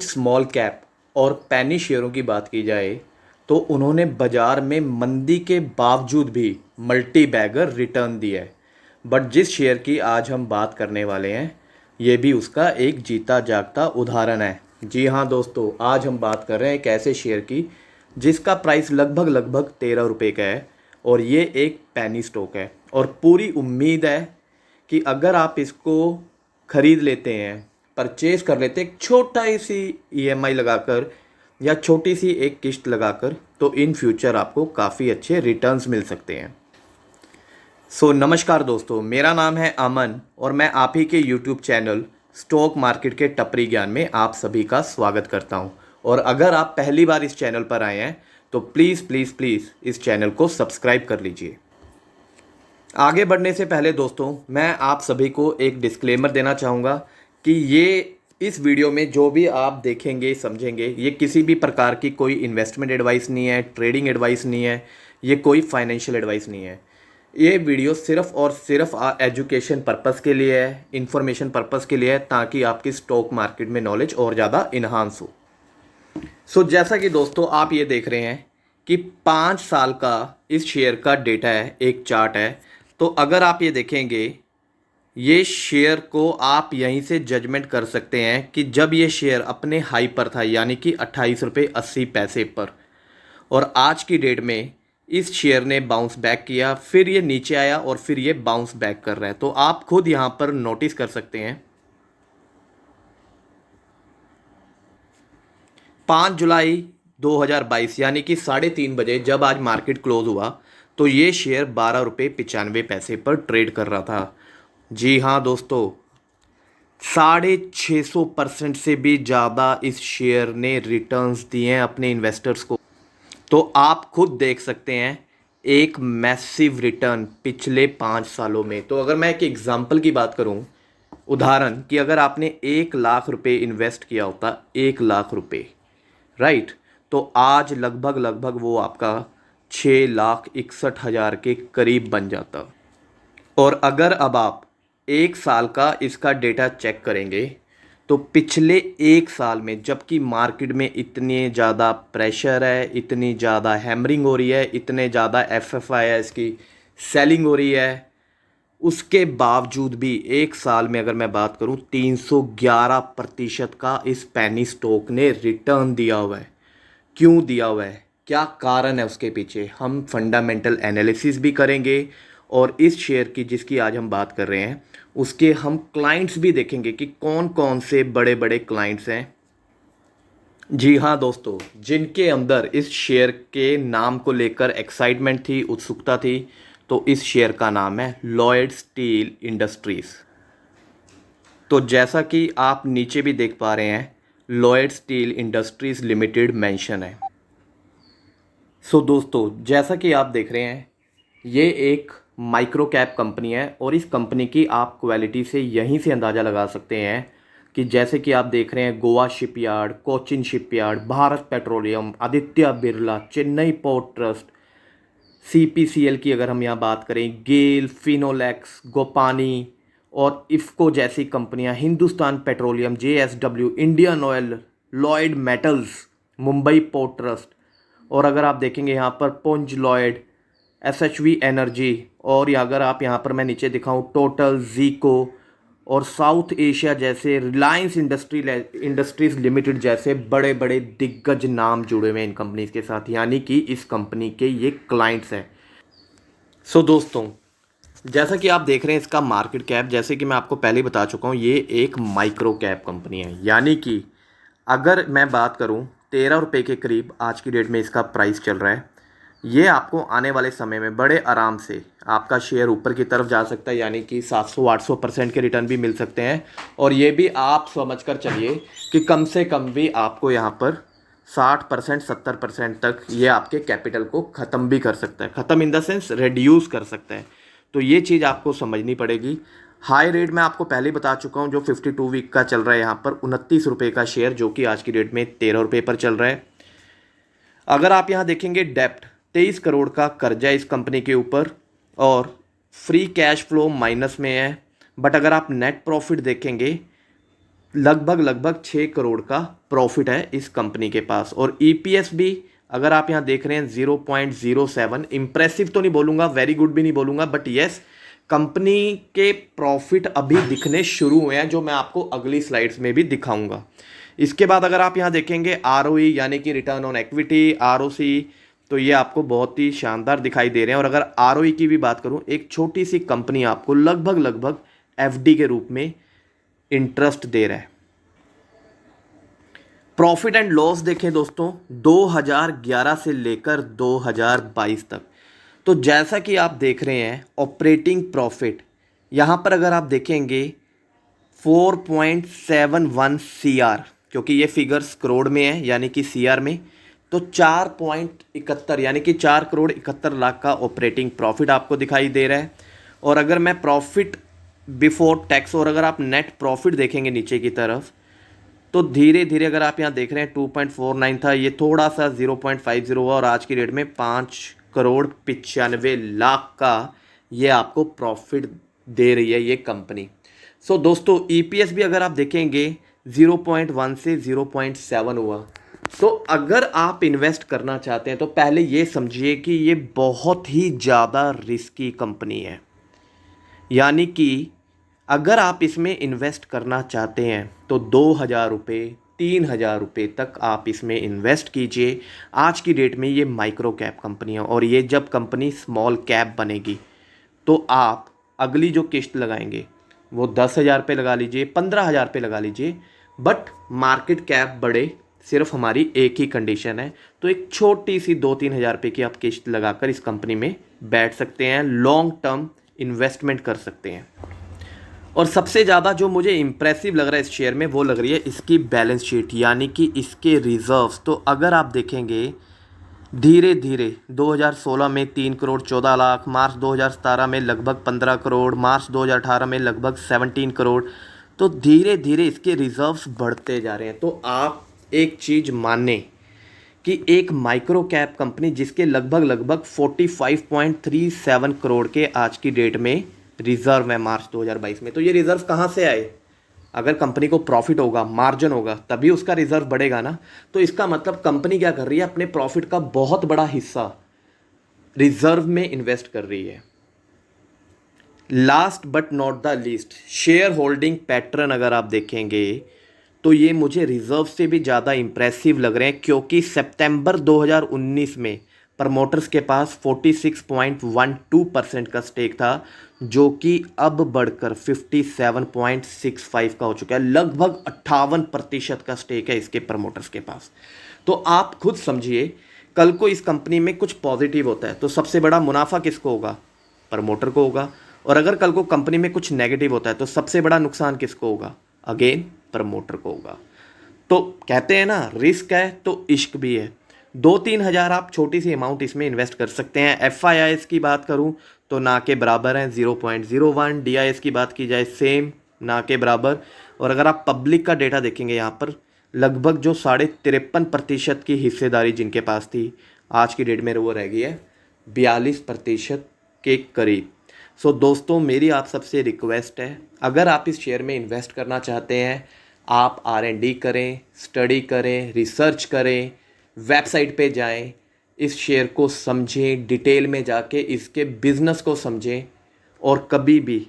Small cap और पेनी शेयरों की बात की जाए तो उन्होंने बाजार में मंदी के बावजूद भी मल्टी बैगर रिटर्न दिया है। बट जिस शेयर की आज हम बात करने वाले हैं ये भी उसका एक जीता जागता उदाहरण है। जी हाँ दोस्तों, आज हम बात कर रहे हैं एक ऐसे शेयर की जिसका प्राइस लगभग लगभग 13 रुपये का है और ये एक पेनी स्टॉक है। और पूरी उम्मीद है कि अगर आप इसको ख़रीद लेते हैं, परचेज़ कर लेते हैं एक छोटा ही सी ईएमआई लगाकर या छोटी सी एक किश्त लगाकर, तो इन फ्यूचर आपको काफ़ी अच्छे रिटर्न्स मिल सकते हैं। नमस्कार दोस्तों, मेरा नाम है अमन और मैं आप ही के यूट्यूब चैनल स्टॉक मार्केट के टपरी ज्ञान में आप सभी का स्वागत करता हूं। और अगर आप पहली बार इस चैनल पर आए हैं तो प्लीज़ प्लीज़ प्लीज़ इस चैनल को सब्सक्राइब कर लीजिए। आगे बढ़ने से पहले दोस्तों, मैं आप सभी को एक डिस्क्लेमर देना चाहूँगा कि ये इस वीडियो में जो भी आप देखेंगे समझेंगे, ये किसी भी प्रकार की कोई इन्वेस्टमेंट एडवाइस नहीं है, ट्रेडिंग एडवाइस नहीं है, ये कोई फाइनेंशियल एडवाइस नहीं है। ये वीडियो सिर्फ और सिर्फ एजुकेशन पर्पस के लिए है, इंफॉर्मेशन पर्पस के लिए है, ताकि आपकी स्टॉक मार्केट में नॉलेज और ज़्यादा इन्हांस हो। जैसा कि दोस्तों आप ये देख रहे हैं कि 5 साल का इस शेयर का डेटा है, एक चार्ट है। तो अगर आप ये देखेंगे, ये शेयर को आप यहीं से जजमेंट कर सकते हैं कि जब ये शेयर अपने हाई पर था, यानी कि 28 रुपये 80 पैसे पर, और आज की डेट में इस शेयर ने बाउंस बैक किया, फिर ये नीचे आया और फिर ये बाउंस बैक कर रहा है। तो आप खुद यहाँ पर नोटिस कर सकते हैं 5 जुलाई 2022 यानी कि 3:30 बजे जब आज मार्केट क्लोज हुआ तो ये शेयर 12 रुपये 95 पैसे पर ट्रेड कर रहा था। जी हाँ दोस्तों, 650% से भी ज़्यादा इस शेयर ने रिटर्न्स दिए हैं अपने इन्वेस्टर्स को। तो आप खुद देख सकते हैं एक मैसिव रिटर्न पिछले 5 सालों में। तो अगर मैं एक एग्जांपल की बात करूं, उदाहरण कि अगर आपने 1 लाख रुपए इन्वेस्ट किया होता, 1 लाख रुपए, राइट, तो आज लगभग लगभग वो आपका 6,61,000 के करीब बन जाता। और अगर अब आप 1 साल का इसका डेटा चेक करेंगे तो पिछले 1 साल में, जबकि मार्केट में इतने ज़्यादा प्रेशर है, इतनी ज़्यादा हैमरिंग हो रही है, इतने ज़्यादा एफएफआई है, इसकी सेलिंग हो रही है, उसके बावजूद भी 1 साल में अगर मैं बात करूं 311% का इस पेनी स्टॉक ने रिटर्न दिया हुआ है। क्यों दिया हुआ है, क्या कारण है उसके पीछे, हम फंडामेंटल एनालिसिस भी करेंगे और इस शेयर की जिसकी आज हम बात कर रहे हैं उसके हम क्लाइंट्स भी देखेंगे कि कौन कौन से बड़े बड़े क्लाइंट्स हैं। जी हाँ दोस्तों, जिनके अंदर इस शेयर के नाम को लेकर एक्साइटमेंट थी, उत्सुकता थी, तो इस शेयर का नाम है लॉयड स्टील इंडस्ट्रीज़। तो जैसा कि आप नीचे भी देख पा रहे हैं, Lloyd steel industries limited mention है। दोस्तों, जैसा कि आप देख रहे हैं, ये एक माइक्रो कैप कंपनी है और इस कंपनी की आप क्वालिटी से यहीं से अंदाज़ा लगा सकते हैं कि जैसे कि आप देख रहे हैं Goa shipyard, Cochin shipyard, Bharat petroleum, Aditya Birla, Chennai port trust, CPCL की अगर हम यहाँ बात करें, गेल, फिनोलेक्स, गोपानी और इफ़को जैसी कंपनियाँ, Hindustan petroleum, JSW, Indian oil, Lloyd metals, Mumbai port trust, और अगर आप देखेंगे यहाँ पर पुंज लॉयड, एसएचवी एनर्जी, और अगर आप यहाँ पर मैं नीचे दिखाऊं टोटल, जीको और साउथ एशिया जैसे रिलायंस इंडस्ट्रीज़ लिमिटेड जैसे बड़े बड़े दिग्गज नाम जुड़े हुए हैं इन कंपनीज़ के साथ, यानी कि इस कंपनी के ये क्लाइंट्स हैं। दोस्तों, जैसा कि आप देख रहे हैं इसका मार्केट कैप, जैसे कि मैं आपको पहले ही बता चुका हूँ, ये एक माइक्रो कैप कंपनी है। यानी कि अगर मैं बात करूँ 13 रुपये के करीब आज की डेट में इसका प्राइस चल रहा है, ये आपको आने वाले समय में बड़े आराम से आपका शेयर ऊपर की तरफ जा सकता है, यानी कि 700-800% के रिटर्न भी मिल सकते हैं। और ये भी आप समझ कर चलिए कि कम से कम भी आपको यहाँ पर 60% 70% तक ये आपके कैपिटल को ख़त्म भी कर सकता है, ख़त्म इन द सेंस रिड्यूस कर सकता है। तो ये चीज़ आपको समझनी पड़ेगी। हाई रेट मैं आपको पहले ही बता चुका हूँ, जो 52 वीक का चल रहा है यहाँ पर 29 रुपये का शेयर, जो कि आज की डेट में 13 रुपये पर चल रहा है। अगर आप यहाँ देखेंगे डेप्ट 23 करोड़ का कर्जा है इस कंपनी के ऊपर और फ्री कैश फ्लो माइनस में है। बट अगर आप नेट प्रॉफिट देखेंगे लगभग 6 करोड़ का प्रॉफिट है इस कंपनी के पास। और ईपीएस भी अगर आप यहाँ देख रहे हैं 0.07, इम्प्रेसिव तो नहीं बोलूँगा, वेरी गुड भी नहीं बोलूँगा, बट यस कंपनी के प्रॉफिट अभी दिखने शुरू हुए हैं, जो मैं आपको अगली स्लाइड्स में भी दिखाऊंगा। इसके बाद अगर आप यहाँ देखेंगे आरओई यानी कि रिटर्न ऑन इक्विटी, आरओसी, तो ये आपको बहुत ही शानदार दिखाई दे रहे हैं। और अगर आरओई की भी बात करूँ, एक छोटी सी कंपनी आपको लगभग एफडी के रूप में इंटरेस्ट दे रहा है। प्रॉफिट एंड लॉस देखें दोस्तों 2011 से लेकर 2022 तक, तो जैसा कि आप देख रहे हैं ऑपरेटिंग प्रॉफिट यहाँ पर अगर आप देखेंगे 4.71 सीआर, क्योंकि ये फिगर्स करोड़ में है यानी कि सीआर में, तो 4.71 यानी कि 4,71,00,000 का ऑपरेटिंग प्रॉफिट आपको दिखाई दे रहा है। और अगर मैं प्रॉफिट बिफोर टैक्स और अगर आप नेट प्रॉफिट देखेंगे नीचे की तरफ, तो धीरे धीरे अगर आप यहाँ देख रहे हैं 2.49 था, ये थोड़ा सा 0.50 हुआ और आज की डेट में 5,95,00,000 का ये आपको प्रॉफिट दे रही है ये कंपनी। सो दोस्तों ईपीएस भी अगर आप देखेंगे 0.1 से 0.7 हुआ। तो अगर आप इन्वेस्ट करना चाहते हैं तो पहले ये समझिए कि ये बहुत ही ज़्यादा रिस्की कंपनी है, यानी कि अगर आप इसमें इन्वेस्ट करना चाहते हैं तो 2,000 रुपये 3,000 रुपये तक आप इसमें इन्वेस्ट कीजिए। आज की डेट में ये माइक्रो कैप कंपनी है और ये जब कंपनी स्मॉल कैप बनेगी तो आप अगली जो किस्त लगाएंगे वो 10,000 रुपये लगा लीजिए, 15,000 रुपये लगा लीजिए, बट मार्केट कैप बढ़े, सिर्फ हमारी एक ही कंडीशन है। तो एक छोटी सी 2-3 हज़ार रुपये की आप किस्त लगाकर इस कंपनी में बैठ सकते हैं, लॉन्ग टर्म इन्वेस्टमेंट कर सकते हैं। और सबसे ज़्यादा जो मुझे इम्प्रेसिव लग रहा है इस शेयर में वो लग रही है इसकी बैलेंस शीट, यानी कि इसके रिजर्व्स। तो अगर आप देखेंगे धीरे धीरे 2016 में 3,14,00,000, मार्च 2017 में लगभग 15 करोड़, मार्च 2018 में लगभग 17 करोड़, तो धीरे धीरे इसके रिजर्व्स बढ़ते जा रहे हैं। तो आप एक चीज़ माने कि एक माइक्रो कैप कंपनी जिसके लगभग 45.37 करोड़ के आज की डेट में रिजर्व है मार्च 2022 में, तो ये रिजर्व कहाँ से आए? अगर कंपनी को प्रॉफिट होगा, मार्जिन होगा, तभी उसका रिजर्व बढ़ेगा ना। तो इसका मतलब कंपनी क्या कर रही है, अपने प्रॉफिट का बहुत बड़ा हिस्सा रिजर्व में इन्वेस्ट कर रही है। Last but not the least, share holding pattern अगर आप देखेंगे तो ये मुझे रिजर्व से भी ज़्यादा इंप्रेसिव लग रहे हैं, क्योंकि सितंबर 2019 में प्रमोटर्स के पास 46.12% का स्टेक था, जो कि अब बढ़कर 57.65 का हो चुका है। लगभग 58% का स्टेक है इसके प्रमोटर्स के पास। तो आप खुद समझिए, कल को इस कंपनी में कुछ पॉजिटिव होता है तो सबसे बड़ा मुनाफा किसको होगा? प्रमोटर को होगा। और अगर कल को कंपनी में कुछ नेगेटिव होता है तो सबसे बड़ा नुकसान किसको होगा? अगेन प्रमोटर को होगा। तो कहते हैं ना, रिस्क है तो इश्क भी है। 2-3 हज़ार आप छोटी सी अमाउंट इसमें इन्वेस्ट कर सकते हैं। FIIs की बात करूं तो ना के बराबर हैं 0.01, DIS की बात की जाए सेम ना के बराबर। और अगर आप पब्लिक का डेटा देखेंगे यहाँ पर लगभग जो 53.5% की हिस्सेदारी जिनके पास थी, आज की डेट में वो रह गई है 42% के करीब। सो दोस्तों मेरी आप सबसे रिक्वेस्ट है, अगर आप इस शेयर में इन्वेस्ट करना चाहते हैं, आप R&D करें, स्टडी करें, रिसर्च करें, वेबसाइट पे जाएं, इस शेयर को समझें, डिटेल में जाके इसके बिज़नेस को समझें, और कभी भी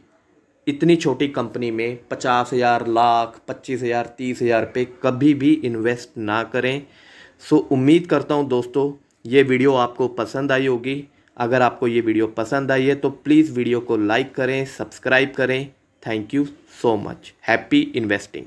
इतनी छोटी कंपनी में 50,000, लाख, 25,000, 30,000 रुपये कभी भी इन्वेस्ट ना करें। सो उम्मीद करता हूँ दोस्तों ये वीडियो आपको पसंद आई होगी। अगर आपको ये वीडियो पसंद आई है तो प्लीज़ वीडियो को लाइक करें, सब्सक्राइब करें। Thank you so much. Happy investing.